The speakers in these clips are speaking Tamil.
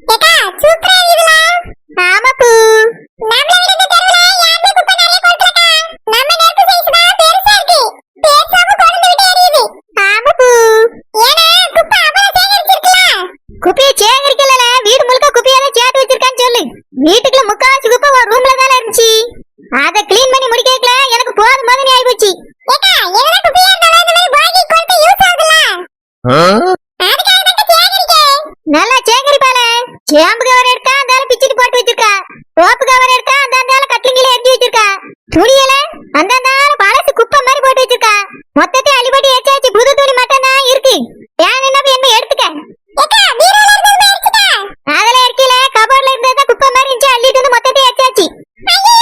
ஏக்கா சூப்பரா இருக்குல. ஆமா பூ. நம்மள விட இந்த தெருவுல யாருமே குப்பை நிறைய கொளுத்தலக்கா. நம்ம நேத்து சைஸ் தான் பெருசா இருக்கு. பேசாம கொளுந்து விட்டு எரியுது. ஆமா பூ. ஏனா குப்பை அவள சேகரிச்சிருக்கல. குப்பையை சேகரிக்கலல, வீடு முழுக்க குப்பையெல்லாம் சேர்த்து வச்சிருக்கான்னு சொல்லு. வீட்டுக்குள்ள முக்காவாசி குப்பை ஒரு ரூம்ல தான இருந்துச்சு. அத க்ளீன் பண்ணி முடிக்கல எனக்கு போதும் போதும் ஆயி போச்சு. ஏக்கா என்னடா குப்பையா இருந்தாலும் இந்த மாதிரி பாக்கி கொளுத்த யூஸ் ஆகுதுல. அதுக்காக தான் சேகரிக்க. நல்லா சேகரிப்பால. சேம்பு கவர் எடுத்தா அந்தால பிச்சிட்டு போட்டு வச்சிருக்கா. ரோப்பு கவர் எடுத்தா அந்தால கட்லிங்கில எரிஞ்சு வச்சிருக்கா. துணியல அந்தால பழசு குப்பை மாதிரி போட்டு வச்சிருக்கா. மொத்தத்தை அள்ளிபடி ஏச்சாச்சு, புது துணி மட்டும் தான் இருக்கு. ஏன் என்ன எடுத்துக்க. ஏக்கா பீரோல இருந்தது எடுத்துக்க. அதல இருக்கல, கபோர்ட்ல இருந்தது குப்பை மாதிரி இருந்துச்சு, அள்ளிட்டு வந்து மொத்தத்தை ஏச்சாச்சு. ஐயோ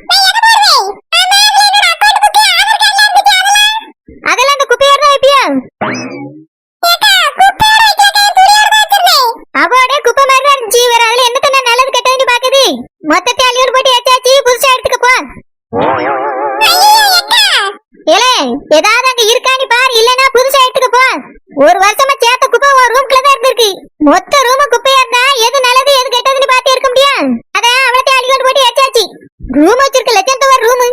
நான் என்ன பண்ணுவேன்? ஆமா என்னோட அக்கவுண்ட் புக் ஆதார் கார்டுல இருந்துச்சு அதெல்லாம் அந்த குப்பையோட தான் வைப்பியா? ஏக்கா குப்பையோட வைக்கல, துணியோட தான் வச்சிருந்தேன். அவோட குப்பை மாதிரி தான் இருந்துச்சு, வேற அதுல என்ன தண்ணி நல்லது கெட்டதுன்னு பாக்குது. மொத்தத்தை அள்ளியோட போட்டு ஏச்சாச்சு, புதுசா எடுத்துக்க போ. ஐயோ ஏக்கா ஏலே ஏதாவது அங்க இருக்கானி பாரு, இல்லனா புதுசா எடுத்துக்க போ. ஒரு வருஷமா சேர்த்த குப்பை ஒரு ரூம்க்குள்ள தான் இருந்திருக்கு. மொத்த ரூம் குப்பையா இருந்தா எது நல்லது எது கெட்டதுன்னு பாத்து இருக்க முடியும். அதான் அவளத்தை அள்ளியோட போட்டு ஏச்சாச்சு. ரூம் வச்சிருக்க லட்சம் ஒரு ரூம்.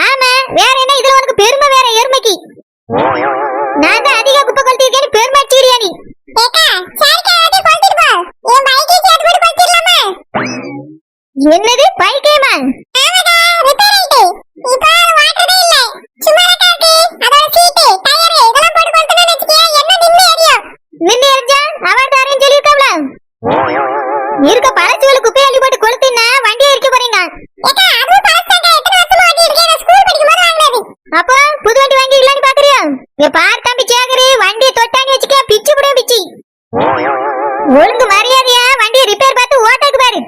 ஆமா வேற என்ன, இதுல உனக்கு பெருமை வேற எருமைக்கு. நான் தான் அதிக குப்பை கொளுத்திருக்கேன்னு பெருமை சீரியா நீ. என்னது பைக்கேமா? இருக்க பழச்சுவல குப்பை அள்ளி போட்டு கொளுத்தினா வண்டி எரிக்க போறீங்க. அப்போ புது வண்டி வாங்கிக்கலான்னு பாக்குறியா? பார் தம்பி சேகரி, வண்டியை தொட்டான்னு வச்சுக்க பிச்சு புடியும் பிச்சு. ஒழுங்கு மரியாதையா வண்டியை ரிப்பேர் பார்த்து ஓட்டாக்கு பாரு.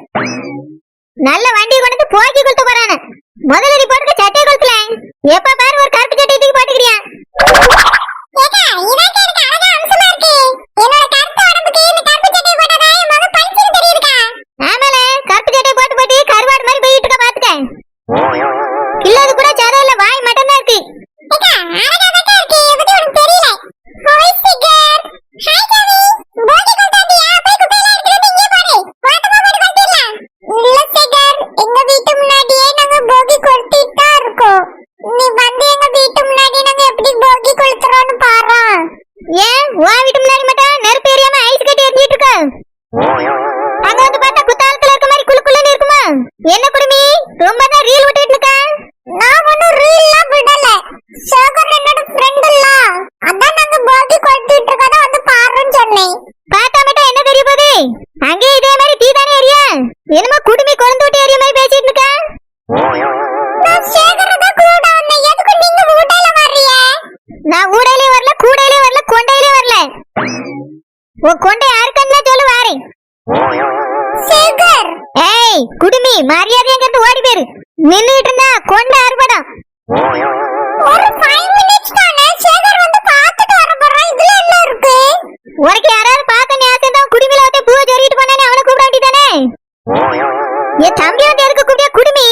நல்ல வண்டி கொண்டு போக்கி கொடுத்து போறானே. முதல்ல நீ போட்டுக்க சட்டை கொளுத்தல. எப்ப பாரு ஒரு கருப்பு சட்டை தூக்கி போட்டுக்கிறியா? ஆமால கருப்பு சட்டை போட்டு போட்டு கருவாடு மாதிரி போயிட்டு இருக்க பாத்துக்க. இல்லது கூட சதையில வாய் மட்டும் தான் இருக்கு. ஏன் உன் வீட்டு முன்னாடி மட்டும் நெருப்பு எரியாம ஐஸ் கட்டி எரிஞ்சிட்டு இருக்க? அங்க வந்து பார்த்தா குத்தாலத்துல இருக்க மாதிரி குளுக்குள்ளன்னு இருக்குமா? என்ன குடுமி ரொம்ப தான் ரீல் விட்டுட்டு இருக்க? நான் ஒன்னும் ரீல்லாம் விடல. சேகர் என்னோட ஃப்ரெண்ட் இல்ல, அதான் நாங்க போகி கொளுத்திட்டு இருக்கத வந்து பாருன்னு சொன்னேன். பார்த்தா மட்டும் என்ன தெரிய போகுது? அங்கே இதே மாதிரி தீ தானே எரியா? என்னமோ குடுமி கொழுந்து விட்டு எரிய மாதிரி பேசிட்டு இருக்க? நான் சேகர் தான் கூட வந்தேன். எதுக்கு நீங்க ஊடையில வர்றீங்க? நான் ஊடையிலே வரல, கூடையிலே வரல, கொண்டையிலே வரல. உன் கொண்டை யாருக்கன்னா சொல்லு வாரேன். சேகர் ஏய் குடுமி மரியாதையா இருந்து ஓடி போயிரு. நின்னுட்டு இருந்தா கொண்டை அறுபடம். ஒரு 5 மினிட்ஸ் தானே, சேகர் வந்து பார்த்துட்டு வர போறான். இதுல என்ன இருக்கு? உனக்கு யாராவது பார்க்க ஞாபகம் இருந்தா குடுமில வந்து பூவை சொறிட்டு போனானே அவனை கூப்பிட வேண்டியதானே? என் தம்பி வந்து எதுக்கு கூப்பிட்டியா குடுமி?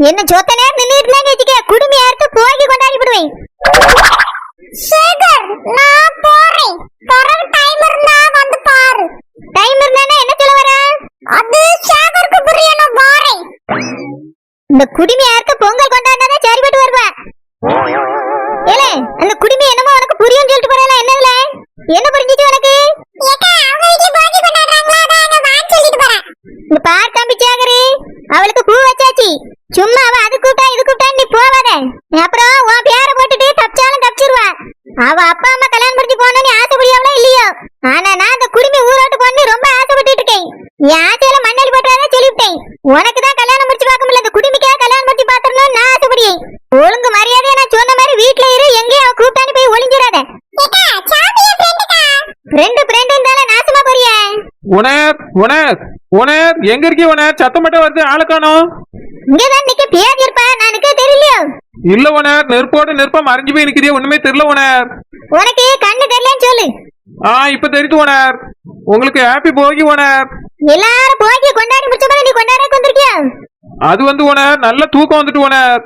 என்ன சொத்த நேரம் நின்னுட்டு இருந்தான்னு வச்சுக்க, குடுமி யாருக்கு போகி கொண்டாடி விடுவேன். சேகர் நான் போறேன். பிறகு டைம் இருந்தா வந்து பாரு. டைம் இருந்தானே என்ன சொல்ல வர? அது சேகருக்கு புரியணும், போறேன். இந்த குடுமி யாருக்கு பொங்கல் கொண்டாடினா சரிபட்டு வருவா. ஏலே அந்த குடுமி என்னமோ உனக்கு புரியும் சொல்லிட்டு போறல, என்னதுல என்ன புரிஞ்சிச்சு உனக்கு? ஏக்கா அவங்க வீட்ல போகி கொண்டாடுறாங்களா, அத நான் சொல்லிட்டு போறேன். இந்த பார் தம்பி சேகரி, அவளுக்கு பூ வச்சாச்சு. சும்மா அவ அது கூட்டா இது கூட்டா நீ போவாத. அப்புறம் உன் பேரை போட்டுட்டு தப்பிச்சாலும் தப்பிச்சிருவா. அவ அப்பா அம்மா கல்யாணம் முடிஞ்சு போனோன்னு ஆசைப்படியாவளோ இல்லையோ, ஆனா நான் அந்த குடுமி ஊரோட்டு போன்னு ரொம்ப ஆசைப்பட்டு இருக்கேன். என் ஆசையில மண்ணலி போட்டாதான் சொல்லிவிட்டேன். உனக்கு தான் கல்யாணம் முடிச்சு பார்க்க முடியல, இந்த குடுமிக்கா கல்யாணம் முடிச்சு பாத்துறணும் நான் ஆசைப்படியேன். ஒழுங்கு மரியாதையா நான் சொன்ன மாதிரி வீட்டுல இரு, எங்கேயும் அவ கூப்பிட்டான்னு போய் ஒளிஞ்சிடாத. ஃப்ரெண்ட் இருந்தாலும் நாசமா போறியா? உனக் உனக் உனக் எங்க இருக்கீ? உனக் சத்தம் மட்டும் வருது, ஆளை காணோம். இங்கதான் நிக்க பேர் இருப்பா, எனக்கு தெரியலையோ. இல்ல உனக் நெருப்போட நெருப்பா மறைஞ்சு போய் நிக்கிறியா? ஒண்ணுமே தெரியல உனக். உனக்கு கண்ணு தெரியலன்னு சொல்லு. இப்ப தெரியுது உனக். உங்களுக்கு ஹாப்பி போகி உனக். எல்லாரும் போகி கொண்டாடி முடிச்ச மாதிரி நீ கொண்டாட வந்திருக்கியா? அது வந்து உனக் நல்ல தூக்கம் வந்துட்டு உனக்.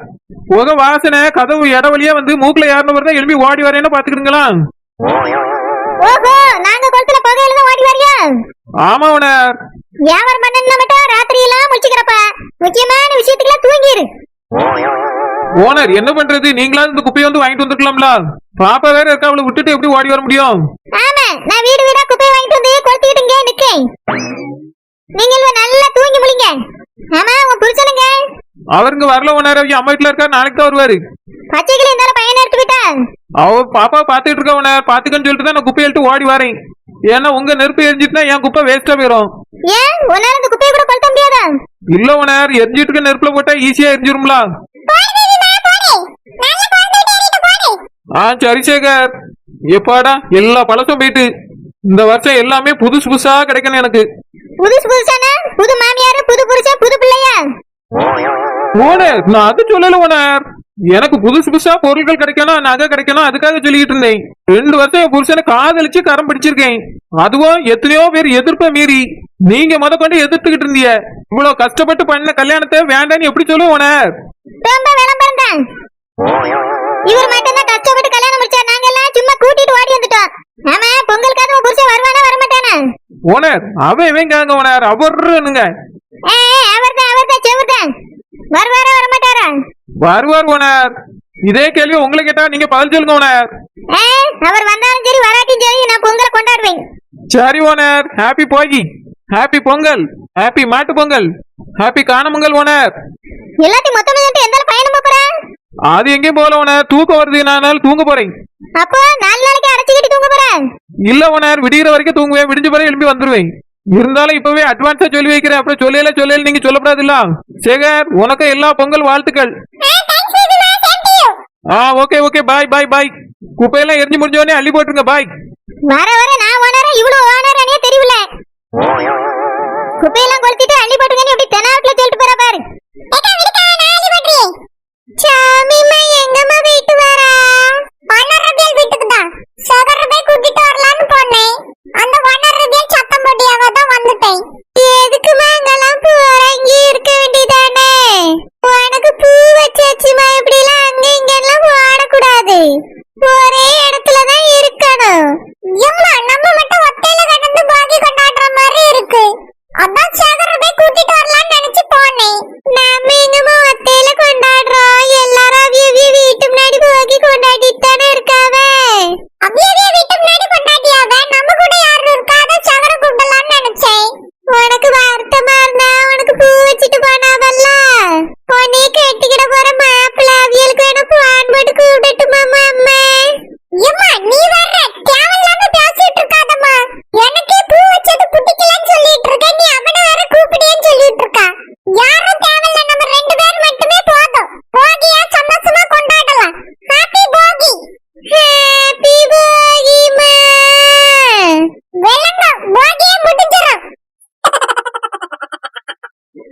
புகை வாசனை கதவு இட வழியா வந்து மூக்குல யாருன்னு வருதா எழுப்பி ஓடி வரேன்னு பாத்துக்கிடுங்களா. ஓஹோ நாங்க கொளுத்துல புகை ஆமா ஓனர். வியாபாரம் பண்ணா மட்டும் ராத்திரி எல்லாம் முடிச்சுக்கிறப்ப முக்கியமான விஷயத்துக்குலாம் தூங்கிரு. ஓனர் என்ன பண்றது, நீங்களாவது இந்த குப்பையை வந்து வாங்கிட்டு வந்துருக்கலாம்ல. பாப்பா வேற இருக்கா, அவளை விட்டுட்டு எப்படி ஓடி வர முடியும்? ஆமா, நான் வீடு வீடா குப்பையை வாங்கிட்டு வந்து கொளுத்திட்டு இங்கே நிக்கேன். நீங்க நல்லா தூங்கி முழிங்க. ஆமா, உங்க புருஷனுங்க அவருங்க வரல ஓனர். அவங்க அம்மா வீட்டுல இருக்கா, நாளைக்கு தான் வருவாரு. பச்சைக்கிளி இருந்தாலும் பையனை எடுத்து விட்டா அவ பாப்பா பாத்துட்டு இருக்கா ஓனர். பாத்துக்கன்னு சொல்லிட்டு தான் நான் குப்பையை எடுத்து ஓடி வரேன். ஏன்னா உங்க நெருப்பு எரிஞ்சிட்டுனா என் குப்பை வேஸ்டா போயிடும். ஏன் உன்னால இந்த குப்பையை கூட கொளுத்த முடியாதா? இல்ல ஓனர், எரிஞ்சிட்டு இருக்க நெருப்புல போட்டா ஈஸியா எரிஞ்சிரும்ல. சரி சேகர். எப்பாடா எல்லா பழசும் போயிட்டு இந்த வருஷம் எல்லாமே புதுசு புதுசா கிடைக்கணும் எனக்கு. புதுசு புதுசான புது மாமியாரு, புது புருஷன், புது பிள்ளையா? ஓனர் நான் அது சொல்லல ஓனர். எனக்கு புதுசு புதுசா பொருட்கள் கிடைக்கணும், நகை கிடைக்கணும், அதுக்காக சொல்லிட்டு இருந்தேன். 2 வருஷம் என் புருஷனை காதலிச்சு கரம் பிடிச்சிருக்கேன். அதுவும் எத்தனையோ பேர் எதிர்ப்ப மீறி நீங்க கொண்டு எதிர்த்துக்கிட்டு இருந்தீங்க. இவ்வளவு கஷ்டப்பட்டு பண்ண கல்யாணத்தை வேண்டான்னு எப்படி சொல்லுவோம் ஓனர்? ரொம்ப விளம்பரம் தான். இவர் மட்டும் தான் கஷ்டப்பட்டு கல்யாணம் முடிச்சார். நாங்க எல்லாம் சும்மா கூட்டிட்டு ஓடி வந்துட்டோம். ஆமா, பொங்கலுக்காக உன் புருஷன் வருவானா வரமாட்டானா? ஓனர் அவன் கேங்க ஓனர். அவருங்க அவர்தான் செவர்தான். வருவாரா வரமாட்டாரா? வருவார் ஓனர். இதே கேள்வி உங்களை கேட்டா நீங்க பதில் சொல்லுங்க ஓனர். அவர் வந்தாலும் சரி வராட்டியும் சரி நான் பொங்கலை கொண்டாடுவேன். சரி ஓனர். ஹாப்பி போகி, ஹாப்பி பொங்கல், ஹாப்பி மாட்டு பொங்கல், ஹாப்பி காணமங்கல் ஓனர். எல்லாத்தையும் மொத்தமா சொல்லிட்டு எந்த பயணம் போறேன்? அது எங்கேயும் போல ஓனர். தூக்கம் வருது, நான் தூங்க போறேன். அப்போ 4 நாளைக்கு அடைச்சிக்கிட்டு தூங்க போறேன்? இல்ல ஓனர், விடிகிற வரைக்கும் தூங்குவேன். விடிஞ்ச பிறகு எழுப்பி வந்துருவேன். இருந்தாலும் இப்பவே அட்வான்ஸா சொல்லி வைக்கிறேன். அப்புறம் சொல்லல நீங்க சொல்லப்படாது இல்ல. சேகர் உனக்கு எல்லா பொங்கல் வாழ்த்துக்கள். Okay bye. குப்பையெல்லாம் எரிஞ்சு முடிஞ்சோடனே அள்ளி போட்டுருங்க. பாய். வர நான் ஓனரா இவ்வளவு ஓனரானே தெரியல. குப்பையெல்லாம் கொளுத்திட்டு அள்ளி போட்டுங்கன்னு எப்படி தெனாவட்ல சொல்லிட்டு போற பாரு. சாமிமா எங்கம்மா வீட்டு வரா? ஒன்னரபியல் வீட்டுக்கு தான். சகரபை கூட்டிட்டு வரலாம்னு போனேன். அந்த ஒன்னரபியல் சத்தம் போட்டியாவ தான் வந்துட்டேன். எதுக்குமா அங்கெல்லாம் போறீங்க? இருக்க வேண்டியதானே. உனக்கு பூ வச்சாச்சுமா, இப்படி எல்லாம் அங்க இங்க எல்லாம் ஓடக்கூடாது. ஒரே இடத்துல தான் இருக்கணும். எம்மா நம்ம மட்டும் ஒத்தையில கடந்து போகி கொண்டாடுற மாதிரி இருக்கு. அதான் சகரபை கூட்டிட்டு வரலாம்னு நினைச்சு போனேன். நாம எங்கம்மா ஒத்தையில கொண்டாடுறோம்? எல்லாரும் அவிய வீட்டு முன்னாடி போகி கொண்டாடிட்டு தானே இருக்காவே. அவிய வீட்டு முன்னாடி கொண்டாடியாவே, நம்ம கூட யாரும் இருக்காத சகர கூட்டலாம்னு நினைச்சேன். உனக்கு வருத்தமா இருந்தா உனக்கு பூ வச்சுட்டு போனாவல்ல. உன்னைய கட்டிக்கிட போற மாப்பிள்ள அவியலுக்கு வேணும் பான் போட்டு கூப்பிட்டுமா அம்மா? ஏம்மா நீ வர்ற தேவையில்லாம பேசிட்டு இருக்காதம்மா. எனக்கே பூ வச்சது பிடிக்கலன்னு சொல்லிட்டு இருக்க, நீ அவனை வேற கூப்பிடியன்னு சொல்லிட்டு இருக்கா. யாரும் தேவையில்ல, நம்ம 2 பேர் மட்டுமே போதும். போகியா சந்தோஷமா கொண்டாடலாம். ஹாப்பி போகி. ஹாப்பி போகிமா. வெள்ளங்க போகியே முடிஞ்சிரும்.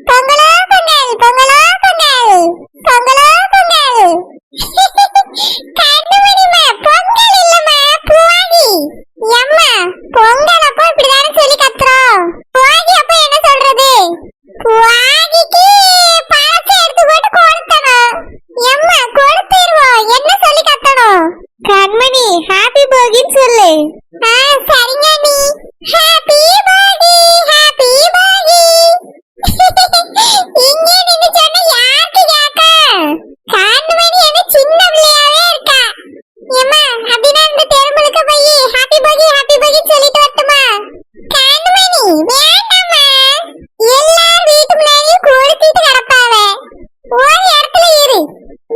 பொங்கலோ பொங்கல், பொங்கலோ பொங்கல், பொங்கலோ பொங்கல். கண்ணுமணிமா பொங்கல் இல்லம்மா போகி. எம்மா பொங்கல் அப்போ இப்படிதானே சொல்லி கத்துறோம். போகி அப்போ என்ன சொல்றது? போகிக்கு பழத்தை எடுத்து போட்டு கொளுத்தணும். எம்மா கொளுத்திடுவோம். என்ன சொல்லி கத்தணும்? கண்மணி ஹாப்பி போகின்னு சொல்லு. சரிங்க நீ. ஹாப்பி போகி, ஹாப்பி போகி. இங்கே நின்னு சொன்ன யாருக்கு கேட்க? கண்மணி என்ன சின்ன பிள்ளையாவே இருக்கா. ஏம்மா அப்படின்னா இந்த தெருமுழுக்க போய் ஹாப்பி போகி ஹாப்பி போகி சொல்லிட்டு வரட்டுமா? கண்மணி வேண்டாம்மா. எல்லார் வீட்டு முன்னாடியும் கொளுத்திட்டு கிடப்பாவே. ஒரு இடத்துல இரு.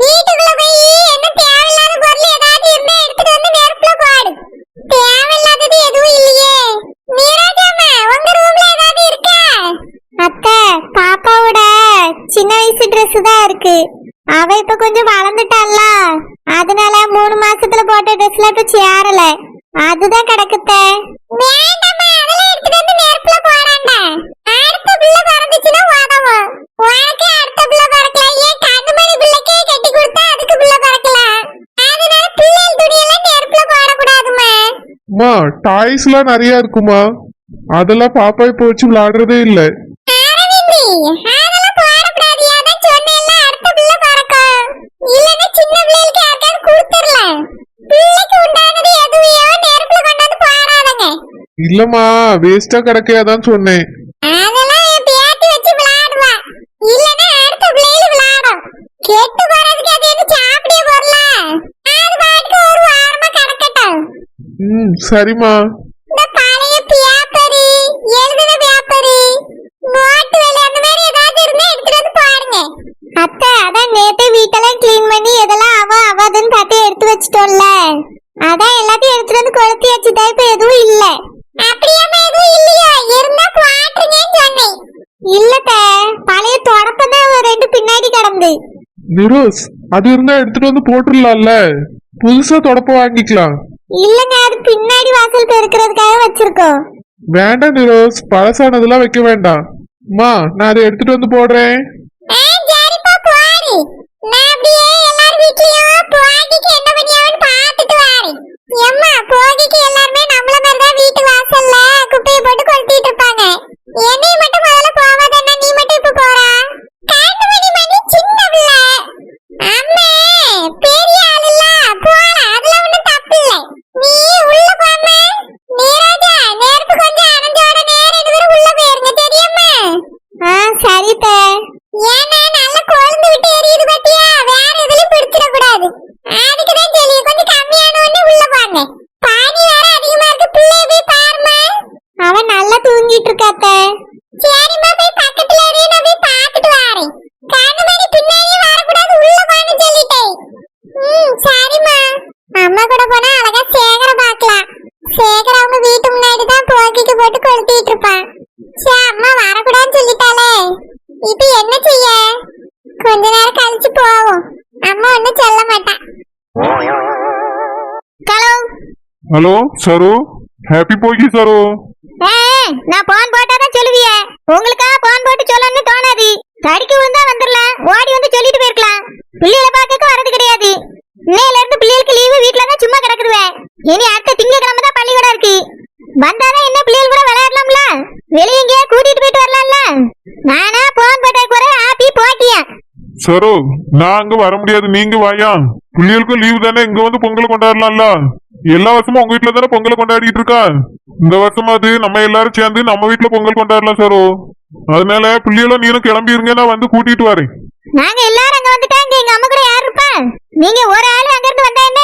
வீட்டுக்குள்ள போய் என்ன தேவையில்லாத பொருள் ஏதாவது இருந்தா எடுத்துட்டு வந்து நெருப்புல போடு. தேவையில்லாதது எதுவும் இல்லையே. நீராஜாம்மா உங்க ரூம்ல ஏதாவது இருக்கா? அத்தை பாப்பாவோட சின்ன வயசு Dress தான் இருக்கு. அவ இப்ப கொஞ்சம் வளர்ந்துட்டால, அதனால 3 மாசத்துல போட்ட Dressல இப்ப சேரல. அதுதான் கிடக்குதே. வேண்டாம்மா, அதெல்லாம் எடுத்துட்டு வந்து நெருப்புல போடாண்டா. அடுத்த பிள்ளை பிறந்துச்சுன்னா உதவும். உனக்கு அடுத்த பிள்ளை பிறக்கல, ஏன் கண்ணுமணி பிள்ளைக்கே கட்டி கொடுத்தா அதுக்கு பிள்ளை பிறக்கல. அதனால பிள்ளைகள் துணியெல்லாம் நெருப்புல போடக்கூடாதுமா. டாய்ஸ்லாம் நிறைய இருக்குமா? அதெல்லாம் பாப்பா இப்போ வச்சு விளையாடுறதே இல்ல. அரவிந்தி அதெல்லாம் போடக்கூடாது. அதான் சொன்னேன்ல, அடுத்த பிள்ளை பிறக்கும். இல்லன்னா சின்ன பிள்ளைகளுக்கு யாருக்காவது கொடுத்துடலாம். பிள்ளைக்கு உண்டானது எதுவையோ நெருப்புல கொண்டாந்து போடாதங்க. இல்லம்மா வேஸ்டா கிடக்கையாதான் சொன்னேன். அதெல்லாம் என் பேத்தி வச்சு விளையாடுவா. இல்லன்னா அடுத்த பிள்ளைகள் விளையாடும். கெட்டு போறதுக்கு அது என்ன சாப்பிடிய பொருளா? அது பாட்டுக்கு ஒரு வாரமா கிடக்கட்டும். சரிம்மா. இந்த பழைய பேப்பரு, எழுதின பேப்பரு, நோட்டு வேலை அந்த மாதிரி ஏதாவது இருந்தா எடுத்துட்டு வந்து பாருங்க. அத்தை, அதான் நேத்தே வீட்டெல்லாம் கிளீன் பண்ணி எதெல்லாம் அவதுன்னு தட்டி எடுத்து வச்சிட்டோம்ல. அதான் எல்லாத்தையும் எடுத்துட்டு வந்து கொளுத்தி வச்சுட்டா இப்ப எதுவும் இல்ல. அப்படியாம எதுவும் இல்லையா? இருந்தா பாட்டுங்கன்னு சொன்னேன். இல்லத்த, பழைய தொடப்பம் தான் ரெண்டு பின்னாடி கிடந்து. நிரோஸ், அது இருந்தா எடுத்துட்டு வந்து போட்டுடலாம்ல. புதுசா தொடப்ப வாங்கிக்கலாம். இல்லங்க, அது பின்னாடி வாசல் பெருக்கிறதுக்காக வச்சிருக்கோம். வேண்டாம் நிரோஸ், பழசானதெல்லாம் வைக்க வேண்டாம். அம்மா, நான் அதை எடுத்துட்டு வந்து போடுறேன். சரிப்பா, போடு. நான் அப்படியே எல்லார் வீட்லயும் போகிக்கு என்ன பண்ணியாவன்னு பார்த்துட்டு வரேன். எம்மா, போகிக்கு எல்லாருமே நம்மள மாதிரி தான் வீட்டு வாசல்ல குப்பையை போட்டு கொளுத்திட்டு இருப்பாங்க. என்னைய மட்டும் முதல்ல போவாதன்னா நீ மட்டும் இப்ப போறா? கண்ணு மணி சின்ன பிள்ளை. அம்மே பெரிய ஆள் இல்ல, போலாம். அதுல ஒண்ணும் தப்பு இல்ல. நீ உள்ள போம்மா. நீராஜா, நேரத்து கொஞ்சம் அரைஞ்சோட நேரம் இதுவரை உள்ள போயிருங்க, தெரியுமா? சரிப்ப. ஏன்னா நல்ல கொழுந்து விட்டு எரியுது பத்தியா? வேற எதுலயும் பிடிச்சிட கூடாது. அதுக்குதான் சொல்லி கொஞ்சம் கம்மியான ஒண்ணு உள்ள போங்க. பானி வேற அதிகமா இருக்கு. பிள்ளைய போய் பாருமா. அவன் நல்லா தூங்கிட்டு இருக்காத்த. சரிம்மா, போய் பக்கத்துல இரு, நான் போய் பார்த்துட்டு வரேன். கண்ணுமணி பின்னாடியே வரக்கூடாது, உள்ள போன்னு சொல்லிட்டேன். சரிம்மா. அம்மா கூட போனா அழகா சேகர பார்க்கலாம். சேகர் அவங்க வீட்டு முன்னாடி தான் போகிக்கு போட்டு கொளுத்திட்டு இருப்பான். சே, அம்மா வரக்கூடாதுன்னு சொல்லிட்டாலே. இப்ப என்ன செய்ய? கொஞ்ச நேரம் கழிச்சு போவோம். அம்மா ஒன்னும் சொல்ல மாட்டான். ஹலோ ஹலோ சரு, ஹாப்பி போகி சரு. நான் போன் போட்டாதான் சொல்லுவிய. உங்களுக்கா போன் போட்டு சொல்லணும்னு தோணாது. தடிக்கு விழுந்தா வந்துடலாம், ஓடி வந்து சொல்லிட்டு போயிருக்கலாம். பிள்ளைகளை பார்க்க வரது கிடையாது. இன்னையில இருந்து பிள்ளைகளுக்கு லீவு, வீட்டுல தான் சும்மா கிடக்குதுவேன். இனி அடுத்த திங்கக்கிழமை தான் பள்ளிக்கூடம் இருக்கு. வந்தாதான் என்ன பிள்ளைகள் கூட விளையாடலாம்ல, வெளியே எங்கேயா கூட்டிட்டு போயிட்டு வரலாம்ல. நானா போன் போட்டா கூட ஆப்பி போட்டியா? சரு, நான் அங்க வர முடியாது, நீங்க வாயா. பிள்ளைகளுக்கும் லீவு தானே, இங்க வந்து பொங்கல் கொண்டாடலாம்ல. எல்லா வருஷமும் உங்க வீட்டுல தானே பொங்கல் கொண்டாடிட்டு இருக்கா. இந்த வருஷம் அது நம்ம எல்லாரும் சேர்ந்து நம்ம வீட்டுல பொங்கல் கொண்டாடலாம் சரு. அதனால பிள்ளைகளும் நீனும் கிளம்பிருங்க, நான் வந்து கூட்டிட்டு வரேன். நாங்க எல்லாரும் அங்க வந்துட்டாங்க. எங்க அம்மா கூட யார் இருப்பா? நீங்க ஒரு ஆளு அங்க இருந்து வந்தா என்ன?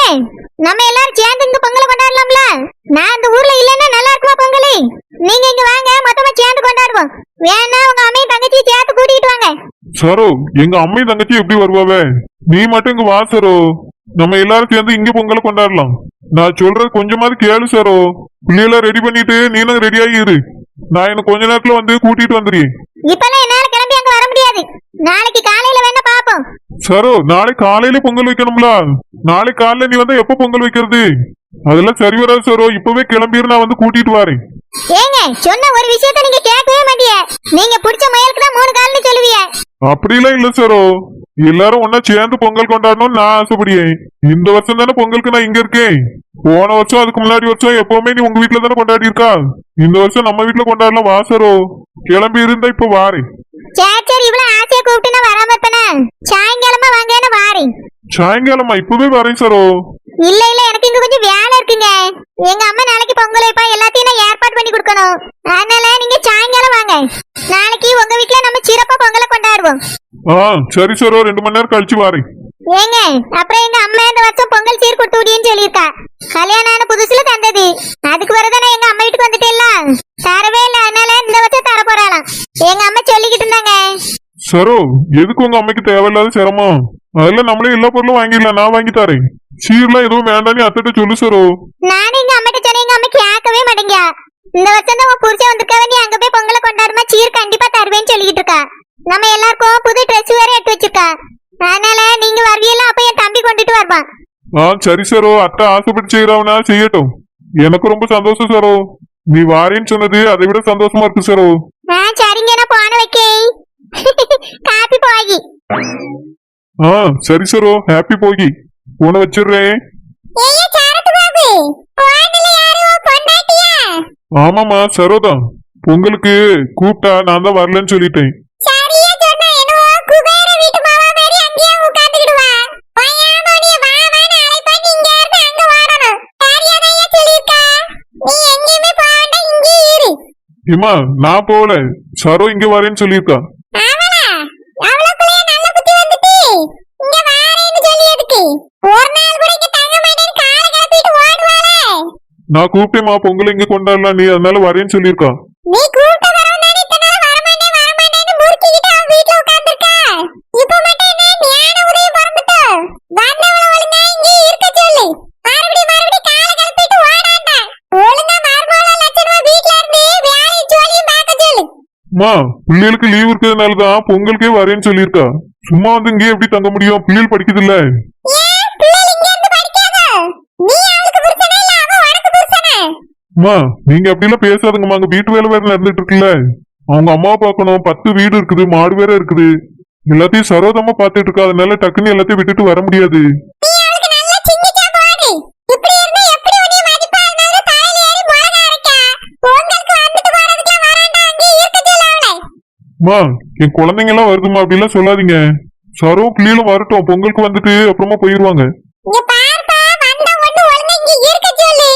நம்ம எல்லாரும் சேர்ந்து இந்த பொங்கலை கொண்டாடலாம்ல. நான் இந்த ஊர்ல இல்லன்னா நல்லா இருக்குமா பொங்கல்? நீங்க இங்க வாங்க, மொத்தமா சேர்ந்து கொண்டாடுவோம். வேணா உங்க அம்மையும் தங்கச்சியை சேர்த்து கூட்டிட்டு வாங்க. சரு, எங்க அம்மையும் தங்கச்சி எப்படி வருவாவே? நீ மட்டும் இங்க வா சரு. நம்ம எல்லாரும் சேர்ந்து இங்க பொங்கலை கொண்டாடலாம். நான் சொல்றது கொஞ்சமாவது கேளு சரு. பிள்ளையெல்லாம் ரெடி பண்ணிட்டு நீனும் ரெடி ஆகி இரு. நான் எனக்கு கொஞ்ச நேரத்துல வந்து கூட்டிட்டு வந்துடுறேன். இப்பெல்லாம் என்னால கிளம்பி அங்க வர முடியாது. நாளைக்கு காலையில வேணா பாப்போம். சரு, நாளைக்கு காலையில பொங்கல் வைக்கணும்ல. நாளைக்கு காலையில நீ வந்தா எப்ப பொங்கல் வைக்கிறது? அதெல்லாம் சரி வராது சரு. இப்பவே கிளம்பிடு, நான் வந்து கூட்டிட்டு வரேன். ஏங்க, சொன்ன ஒரு விஷயத்த நீங்க கேட்கவே மாட்டீங்க. நீங்க பிடிச்ச முயலுக்கு தான் 3 கால்னு சொல்லுவீங்க. அப்படிலாம் இல்ல சரு. எல்லாரும் ஒன்னா சேர்ந்து பொங்கல் கொண்டாடணும்னு நான் ஆசைப்படுறேன். இந்த வருஷம் தானே பொங்கலுக்கு நான் இங்க இருக்கேன். போன வருஷம் அதுக்கு முன்னாடி வருஷம் எப்பவுமே நீ உங்க வீட்டுல தானே கொண்டாடி இருக்கா. இந்த வருஷம் நம்ம வீட்டுல கொண்டாடலாம் வா சரு. கிளம்பி இருந்தா இப்ப வாரேன். சரி, இவ்வளவு ஆசையா கூப்பிட்டு நான் வராம இருப்பேனா? சாயங்காலமா வாங்கன்னு வாரேன். சாயங்காலமா? இப்பவே வரேன் சரு. இல்ல எனக்கு இங்க கொஞ்சம் வேலை இருக்குங்க. எங்க அம்மா நாளைக்கு பொங்கல் வைப்பா, எல்லாத்தையும் நான் ஏற்பாடு பண்ணி கொடுக்கணும். அதனால நீங்க சாயங்காலம் வாங்க. நாளைக்கு உங்க வீட்டுல நம்ம சிறப்பா பொங்கலை கொண்டாடுவோம். சரி சரு, 2 மணி நேரம் கழிச்சு வரேன். ஏங்க, அப்புறம் எங்க அம்மா இந்த வருஷம் பொங்கல் சீர் கொடுத்து விடின்னு சொல்லியிருக்கா. கல்யாணம் ஆன புதுசுல தந்தது. அதுக்கு பிறகுதானே எங்க அம்மா வீட்டுக்கு வந்துட்டேல்ல, தரவே இல்ல. அதனால இந்த வருஷம் தர போறாளாம். எங்க அம்மா சொல்லிக்கிட்டு இருந்தாங்க. சரு, எதுக்கு உங்க அம்மைக்கு தேவையில்லாத சிரமம்? அதெல்லாம் நம்மளே எல்லா பொருளும் வாங்கிடலாம், நான் வாங்கி தரேன். சீர்லாம் எதுவும் வேண்டாம், நீ அத்திட்ட சொல்லு சரு. நானும் எங்க அம்மிட்ட சொன்னேன், எங்க அம்மா கேட்கவே மாட்டேங்க. இந்த வருஷம் தான் உன் புருஷன் வந்திருக்காவே, நீ அங்க போய் பொங்கலை கொண்டாடுமா, சீர் கண்டிப்பா தருவேன்னு சொல்லிக்கிட்டு இருக்கா. நம்ம எல்லாருக்கும் புது ட்ரெஸ் வேற எடுத்து வச்சிருக்கா. அதனால நீங்க வருவீங்களா? அப்ப என் தம்பி கொண்டுட்டு வருவான். சரி சரு, அத்தை ஆசைப்பட்டு செய்யறவனா செய்யட்டும். எனக்கு ரொம்ப சந்தோஷம் சரு. நீ வாரேன்னு சொன்னது அதை விட சந்தோஷமா இருக்கு சரு. சரிங்க, நான் போன வைக்கே. காப்பி போகி. சரி சரு, ஹாப்பி போகி. போன வச்சிடுறேன். ஆமாமா சரோதான், பொங்கலுக்கு கூப்பிட்டா நான் தான் வரலன்னு சொல்லிட்டேன். நீ எங்கேயுமே போக வேண்டாம், ஏமா நான் போகல சரோ இங்க வரேன்னு சொல்லியிருக்கா. அவளா அவளுக்குள்ளே நல்ல புத்தி வந்துட்டு இங்க வாரேன்னு சொல்லியதுக்கு ஒரு நாள் கூட இங்க தங்க மாட்டேன்னு காலை கிளப்பிட்டு ஓடுவாளே. நான் கூப்பிட்டேமா பொங்கல் இங்க கொண்டாடலாம் நீ அதனால வரேன்னு சொல்லியிருக்கா. நீ கூப்பிட்ட வரவனானே இத்தனை நாள் வரமாட்டேன்னு முறுக்கிக்கிட்டு அவன் வீட்டுல உட்கார்ந்திருக்கா. இப்ப மட்டும் என்ன ஞான உதயம் பிறந்துட்டோ? வந்தவள ஒழுங்கா இங்கே இருக்க சொல்லு. மறுபடி காலை கிளப்பிட்டு ஓடாண்டா. ஒழுங்கா மறுமோள லட்சணமா வீட்டுல இருந்து வேலையும் ஜோலியும் பார்க்க சொல்லு. அம்மா பிள்ளைகளுக்கு லீவ் இருக்கிறதுனாலதான் பொங்கலுக்கே வரேன்னு சொல்லியிருக்கா. சும்மா வந்து இங்கே எப்படி தங்க முடியும் பிள்ளைகள் படிக்குது இல்ல. ஏன் பிள்ளைகள் இங்க இருந்து படிக்காதோ? நீ அவளுக்கு புருஷனா இல்ல அவ உனக்கு புருஷனா? அம்மா நீங்க அப்படி எல்லாம் பேசாதுங்கம்மா அங்க வீட்டு வேலை வேற நடந்துட்டு இருக்குல்ல. அவங்க அம்மாவை பார்க்கணும் 10 வீடு இருக்குது மாடு வேற இருக்குது எல்லாத்தையும் சரோதமா பாத்துட்டு இருக்கா. அதனால டக்குன்னு எல்லாத்தையும் விட்டுட்டு வர முடியாது. நீ அவளுக்கு நல்லா சிங்கிச்சா போடு. இப்படி இருந்தா எப்படி உன்னை மதிப்பா இருந்தாலும் தலையில ஏறி மிளகா அரைக்கா. பொங்கலுக்கு வந்துட்டு போறதுக்குலாம் வராண்டா அங்கே இருக்க சொல்லு அவளை. அம்மா என் குழந்தைங்க எல்லாம் வருதுமா அப்படி எல்லாம் சொல்லாதீங்க. சரோ பிள்ளைகளும் வரட்டும் பொங்கலுக்கு வந்துட்டு அப்புறமா போயிருவாங்க. இங்க பாருப்பா வந்த ஒண்ணு ஒழுங்கா இங்க இருக்க சொல்லு.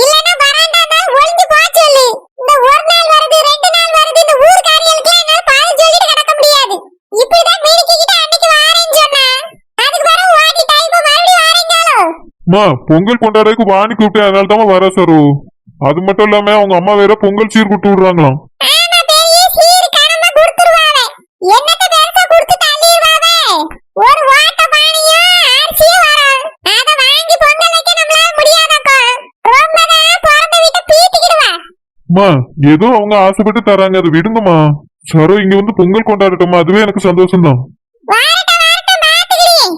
இல்லனா வராண்டானா ஒளிஞ்சு போ சொல்லு. இந்த ஒரு நாள் வருது 2 நாள் வருது இந்த ஊர்காரியலுக்கு என்னால பால் சொல்லிட்டு கிடக்க முடியாது. இப்படிதான் மினிக்கிட்ட அன்னைக்கு வாரேன்னு சொன்னா அதுக்கு பிறகு ஓடிட்டா இப்ப மறுபடியும் வாரேங்காலோ. அம்மா பொங்கல் கொண்டாடுறதுக்கு வாணி கூப்பிட்டேன் அதனால தான் வர சரோ. அது மட்டும் இல்லாம அவங்க அம்மா வேற பொங்கல் சீர் கொடுத்து விடுறாங்களாம். ஆமா பெரிய சீர் கனமா கொடுத்துருவாவே. என்னத்த பெருசா கொடுத்து தள்ளிடுவாவே. ஒரு ஓட்ட பானையும் அரிசியும் வரும். அத வாங்கி பொங்கல் வைக்க நம்மளால முடியாதாக்கா. ரொம்பதான் பிறந்த வீட்டை பீத்திக்கிடுவா. அம்மா ஏதோ அவங்க ஆசைப்பட்டு தராங்க அதை விடுங்கம்மா. சரோ இங்க வந்து பொங்கல் கொண்டாடட்டுமா அதுவே எனக்கு சந்தோஷம் தான். வாரட்ட பாத்துக்கிறேன்.